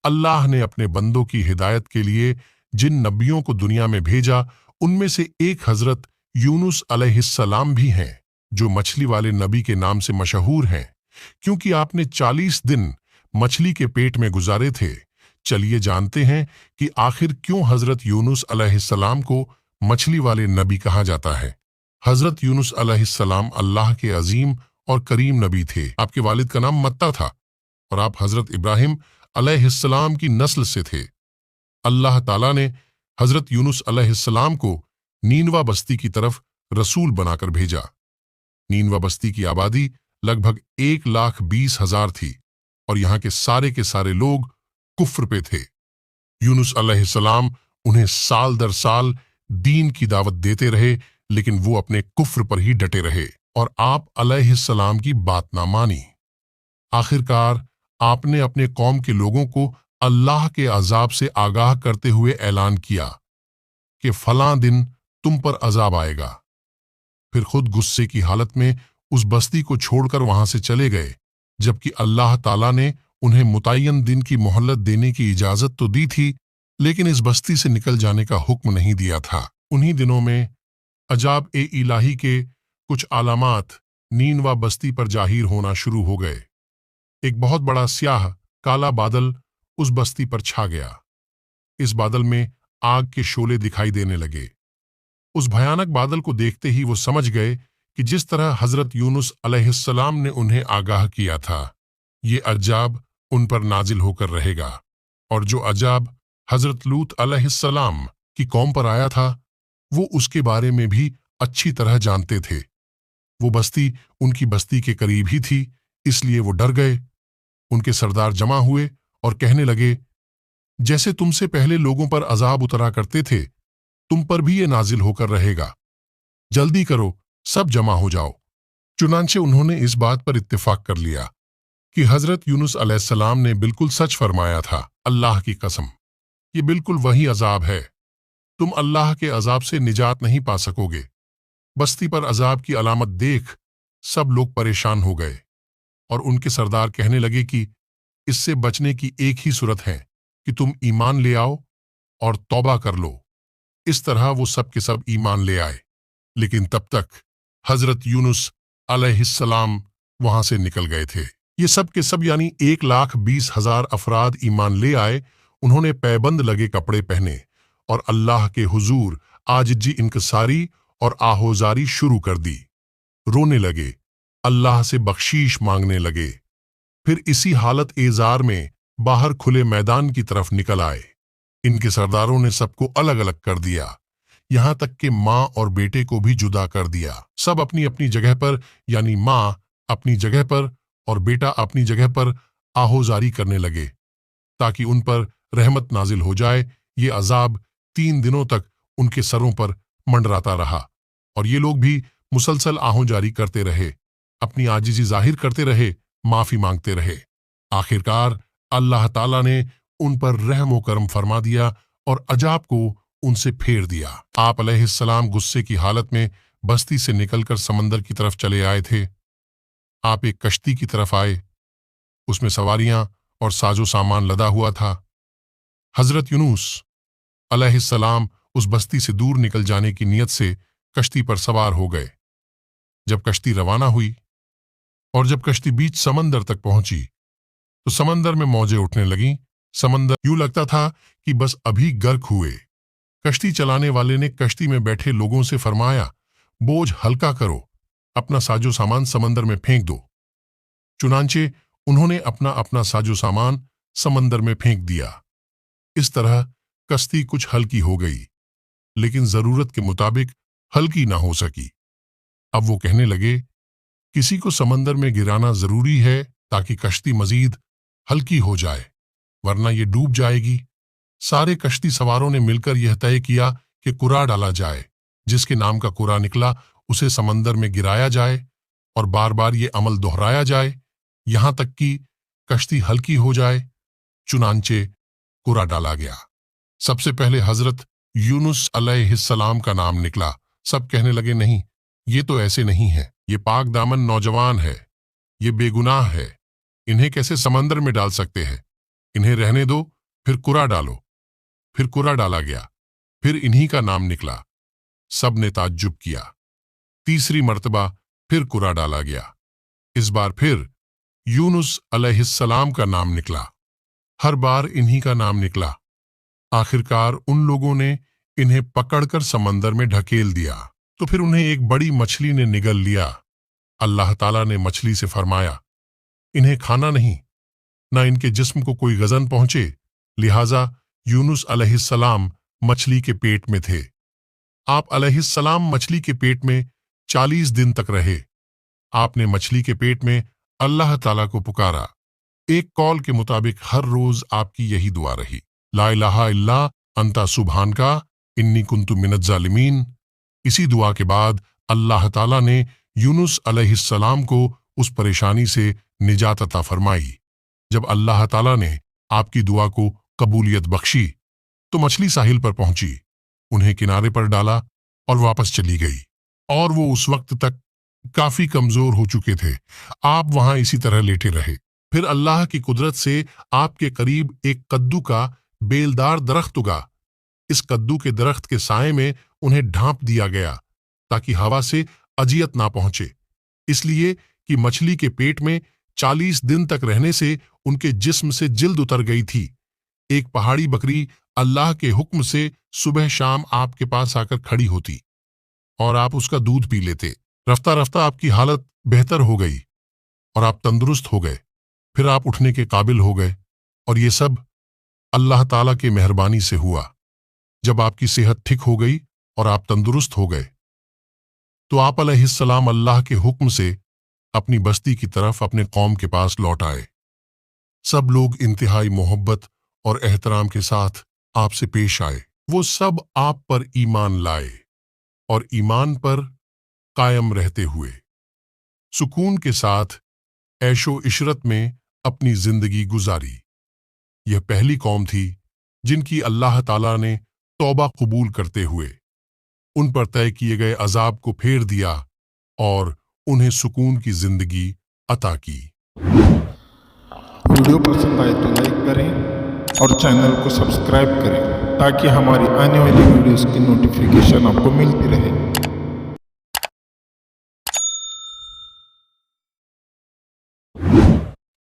اللہ نے अपने बंदों की हिदायत के लिए जिन नबियों को दुनिया में भेजा, उनमें से एक हजरत यूनुस अलैहिस्सलाम भी हैं, जो मछली वाले नबी के नाम से मशहूर हैं, क्योंकि आपने 40 दिन मछली के पेट में गुजारे थे। चलिए जानते हैं कि आखिर क्यों हजरत यूनुस अलैहिस्सलाम को मछली वाले नबी कहा जाता है। हजरत यूनुस अलैहिस्सलाम अल्लाह के अजीम और करीम नबी थे। आपके वालिद का नाम मत्ता था और आप हजरत इब्राहिम अलैहिस्सलाम की नस्ल से थे। अल्लाह ताला ने हजरत यूनुस अलैहिस्सलाम को नीनवा बस्ती की तरफ रसूल बनाकर भेजा। नीनवा बस्ती की आबादी लगभग 1,20,000 थी और यहाँ के सारे लोग कुफ्र पे थे। यूनुस अलैहिस्सलाम उन्हें साल दर साल दीन की दावत देते रहे, लेकिन वो अपने कुफ्र पर ही डटे रहे और आप अलैहिस्सलाम की बात ना मानी। आखिरकार आपने अपने कौम के लोगों को अल्लाह के अजाब से आगाह करते हुए ऐलान किया कि फलां दिन तुम पर अजाब आएगा। फिर खुद गुस्से की हालत में उस बस्ती को छोड़कर वहां से चले गए, जबकि अल्लाह ताला ने उन्हें मुतय्यन दिन की मोहलत देने की इजाजत तो दी थी, लेकिन इस बस्ती से निकल जाने का हुक्म नहीं दिया था। उन्हीं दिनों में अजाब ए इलाही के कुछ आलामात नीनवा बस्ती पर जाहिर होना शुरू हो गए। एक बहुत बड़ा स्याह काला बादल उस बस्ती पर छा गया। इस बादल में आग के शोले दिखाई देने लगे। उस भयानक बादल को देखते ही वो समझ गए कि जिस तरह हजरत यूनुस अलैहिस्सलाम ने उन्हें आगाह किया था, ये अजाब उन पर नाजिल होकर रहेगा। और जो अजाब हजरत लूत अलैहिस्सलाम की कौम पर आया था, वो उसके बारे में भी अच्छी तरह जानते थे। वो बस्ती उनकी बस्ती के करीब ही थी, इसलिए वो डर गए। उनके सरदार जमा हुए और कहने लगे, जैसे तुमसे पहले लोगों पर अजाब उतरा करते थे, तुम पर भी ये नाजिल होकर रहेगा। जल्दी करो, सब जमा हो जाओ। चुनांचे उन्होंने इस बात पर इत्तेफाक कर लिया कि हजरत यूनुस अलैहिस्सलाम ने बिल्कुल सच फरमाया था। अल्लाह की कसम, ये बिल्कुल वही अजाब है। तुम अल्लाह के अजाब से निजात नहीं पा सकोगे। बस्ती पर अजाब की अलामत देख सब लोग परेशान हो गए और उनके सरदार कहने लगे कि इससे बचने की एक ही सूरत है कि तुम ईमान ले आओ और तौबा कर लो। इस तरह वो सब के सब ईमान ले आए, लेकिन तब तक हजरत यूनुस अलैहिस्सलाम वहां से निकल गए थे। ये सब के सब यानी 1,20,000 अफराद ईमान ले आए। उन्होंने पैबंद लगे कपड़े पहने और अल्लाह के हुजूर आजिजी इनकसारी और आहोजारी शुरू कर दी। रोने लगे, अल्लाह से बख्शीश मांगने लगे। फिर इसी हालत एजार में बाहर खुले मैदान की तरफ निकल आए। इनके सरदारों ने सबको अलग अलग कर दिया, यहां तक कि माँ और बेटे को भी जुदा कर दिया। सब अपनी अपनी जगह पर, यानी माँ अपनी जगह पर और बेटा अपनी जगह पर आहोजारी करने लगे ताकि उन पर रहमत नाजिल हो जाए। ये अजाब 3 दिनों तक उनके सरों पर मंडराता रहा और ये लोग भी मुसलसल आहोजारी करते रहे, अपनी आजिजी जाहिर करते रहे, माफी मांगते रहे। आखिरकार अल्लाह ताला ने उन पर रहम व करम फरमा दिया और अजाब को उनसे फेर दिया। आप अलैहिस्सलाम गुस्से की हालत में बस्ती से निकलकर समंदर की तरफ चले आए थे। आप एक कश्ती की तरफ आए, उसमें सवारियां और साजो सामान लदा हुआ था। हजरत यूनुस अलैहिस्सलाम उस बस्ती से दूर निकल जाने की नीयत से कश्ती पर सवार हो गए। जब कश्ती रवाना हुई और जब कश्ती बीच समंदर तक पहुंची तो समंदर में मौजें उठने लगीं। समंदर यूं लगता था कि बस अभी गर्क हुए। कश्ती चलाने वाले ने कश्ती में बैठे लोगों से फरमाया, बोझ हल्का करो, अपना साजो सामान समंदर में फेंक दो। चुनांचे उन्होंने अपना अपना साजो सामान समंदर में फेंक दिया। इस तरह कश्ती कुछ हल्की हो गई, लेकिन जरूरत के मुताबिक हल्की ना हो सकी। अब वो कहने लगे, किसी को समंदर में गिराना जरूरी है ताकि कश्ती मजीद हल्की हो जाए, वरना ये डूब जाएगी। सारे कश्ती सवारों ने मिलकर यह तय किया कि कुरा डाला जाए। जिसके नाम का कुरा निकला उसे समंदर में गिराया जाए और बार बार ये अमल दोहराया जाए, यहां तक कि कश्ती हल्की हो जाए। चुनांचे कुरा डाला गया। सबसे पहले हजरत यूनुस अलैहिस्सलाम का नाम निकला। सब कहने लगे, नहीं, ये तो ऐसे नहीं है, ये पाक दामन नौजवान है, ये बेगुनाह है, इन्हें कैसे समंदर में डाल सकते हैं, इन्हें रहने दो, फिर कुरा डालो। फिर कुरा डाला गया। फिर इन्हीं का नाम निकला। सब ने ताज्जुब किया। तीसरी मर्तबा फिर कुरा डाला गया। इस बार फिर यूनुस अलैहिस्सलाम का नाम निकला। हर बार इन्हीं का नाम निकला। आखिरकार उन लोगों ने इन्हें पकड़कर समंदर में ढकेल दिया तो फिर उन्हें एक बड़ी मछली ने निगल लिया। अल्लाह ताला ने मछली से फरमाया, इन्हें खाना नहीं, ना इनके जिस्म को कोई गजन पहुंचे। लिहाजा यूनुस अलैहिस्सलाम मछली के पेट में थे। आप अलैहिस्सलाम मछली के पेट में 40 दिन तक रहे। आपने मछली के पेट में अल्लाह ताला को पुकारा। एक कौल के मुताबिक हर रोज आपकी यही दुआ रही, ला इलाहा इल्ला अंता सुब्हानका इन्नी कुन्तु मिनज जालिमीन। इसी दुआ के बाद अल्लाह ताला ने यूनुस अलैहिस्सलाम को उस परेशानी से निजात अता फरमाई। जब अल्लाह ताला ने आपकी दुआ को कबूलियत बख्शी तो मछली साहिल पर पहुंची, उन्हें किनारे पर डाला और वापस चली गई। और वो उस वक्त तक काफी कमजोर हो चुके थे। आप वहां इसी तरह लेटे रहे। फिर अल्लाह की कुदरत से आपके करीब एक कद्दू का बेलदार दरख्त उगा। इस कद्दू के दरख्त के साए में उन्हें ढांप दिया गया ताकि हवा से अजियत ना पहुंचे, इसलिए कि मछली के पेट में 40 दिन तक रहने से उनके जिस्म से जिल्द उतर गई थी। एक पहाड़ी बकरी अल्लाह के हुक्म से सुबह शाम आपके पास आकर खड़ी होती और आप उसका दूध पी लेते। रफ्ता रफ्ता आपकी हालत बेहतर हो गई और आप तंदुरुस्त हो गए। फिर आप उठने के काबिल हो गए और ये सब अल्लाह ताला के मेहरबानी से हुआ। जब आपकी सेहत ठीक हो गई और आप तंदुरुस्त हो गए तो आप अलैहिस्सलाम अल्लाह के हुक्म से अपनी बस्ती की तरफ अपने कौम के पास लौट आए। सब लोग इंतहाई मोहब्बत और एहतराम के साथ आपसे पेश आए। वो सब आप पर ईमान लाए और ईमान पर कायम रहते हुए सुकून के साथ ऐशो इशरत में अपनी जिंदगी गुजारी। यह पहली कौम थी जिनकी अल्लाह ताला ने तौबा कबूल करते हुए उन पर तय किए गए अजाब को फेर दिया और उन्हें सुकून की जिंदगी अता की। वीडियो पसंद आए तो लाइक करें और चैनल को सब्सक्राइब करें ताकि हमारी आने वाली वीडियोस की नोटिफिकेशन आपको मिलती रहे।